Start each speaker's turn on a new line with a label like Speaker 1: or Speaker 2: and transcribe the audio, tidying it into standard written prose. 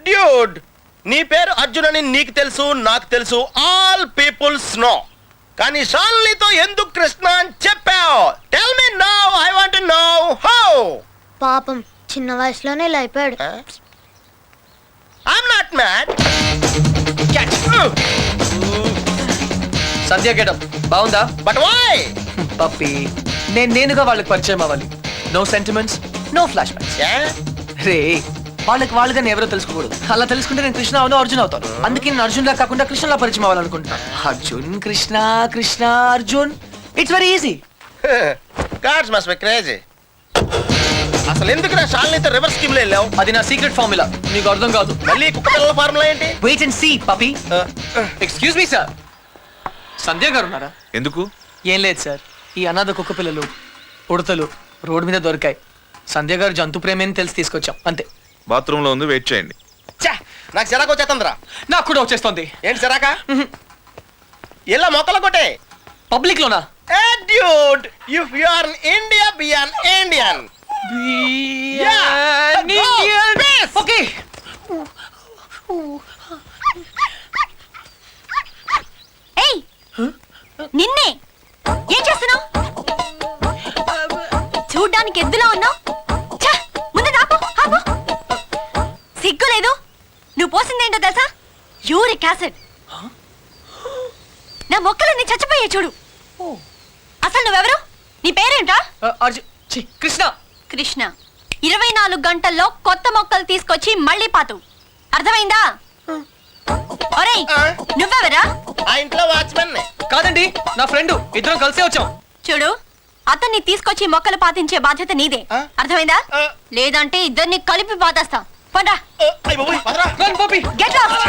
Speaker 1: Dude నీ పేరు అర్జున్ అని నీకు తెలుసు, నాకు తెలుసు, ఆల్ పీపుల్స్ నో. కానీ షాలినితో ఎందుకు కృష్ణ అని చెప్పావు? Tell me now, I want to know how.
Speaker 2: పాపం చిన్న వయసులోనే ఇలా అయిపోయాడు.
Speaker 1: I'm not mad.
Speaker 3: Sandhya getup బాగుందా?
Speaker 1: But why?
Speaker 3: పప్పి నేనుగా వాళ్ళకి పరిచయం అవ్వాలి. No sentiments, no flash backs. రే వాళ్ళకి నేను ఎవరో తెలుసుకోకూడదు. అలా తెలుసుకుంటే నేను కృష్ణ అవును అర్జున్ అవుతాను. అందుకే నేను అర్జున్ లా కాకుండా కృష్ణలా పరిచయం అవ్వాలనుకుంటున్నా. Arjun Krishna, Krishna Arjun, it's very easy.
Speaker 1: Gods must be crazy. అసలు ఎందుకు నా షాలినితో రివర్స్ స్కీమ్ లో వెళ్ళావు?
Speaker 3: అది నా సీక్రెట్ ఫార్ములా, నీకు అర్థం కాదు.
Speaker 1: మళ్ళీ కుక్క పిల్లల ఫార్ములా ఏంటి?
Speaker 3: Wait and see Pappi. Excuse me sir, Sandhya garu ఉన్నారా?
Speaker 4: ఎందుకు?
Speaker 3: ఏం లేదు సార్, ఈ అనాథ కుక్క పిల్లలు ఉడతలు రోడ్డు మీద దొరికాయి. సంధ్య గారు జంతు ప్రేమని తెలిసి తీసుకొచ్చాం అంతే.
Speaker 4: బాత్రూమ్ లో ఉంది, వెయిట్ చేయండి.
Speaker 1: నాకు సిరాకు వచ్చేస్తుందిరా.
Speaker 3: నాకు కూడా వచ్చేస్తుంది.
Speaker 1: ఏంటి సిరాక? ఇలా మొక్కలు కొట్టే
Speaker 3: పబ్లిక్ లోనా?
Speaker 1: Dude if you are in India be an Indian.
Speaker 3: Okay.
Speaker 2: ఏయ్ నిన్నే ఏం చేస్తున్నావు? చూడ్డానికి ఎద్దులా ఉన్నావు. ముందు ఆపు ఆపు. సిగ్గు లేదు. నువ్వు పోసిందేంటో తెలుసా? Uric acid. నా మొక్కలన్నీ చచ్చిపోయే చూడు. అసలు నువ్వెవరు? నీ పేరేంటా?
Speaker 3: కృష్ణ.
Speaker 2: కృష్ణ 24 గంటల్లో కొత్త మొక్కలు తీసుకొచ్చి మళ్ళీ పాతు. అర్థమైందా? ఒరేయ్ నువ్వెవరా?
Speaker 1: ఆ ఇంట్లో వాచ్మెన్.
Speaker 3: కాదండి, నా ఫ్రెండ్. ఇద్దరం కలిసే వచ్చాం.
Speaker 2: చూడు, అతన్ని తీసుకొచ్చి మొక్కలు పాతించే బాధ్యత నీదే. అర్థమైందా? లేదంటే ఇద్దరిని కలిపి పాతేస్తా. పండ్రా.
Speaker 3: Run, puppy.
Speaker 2: Get lost.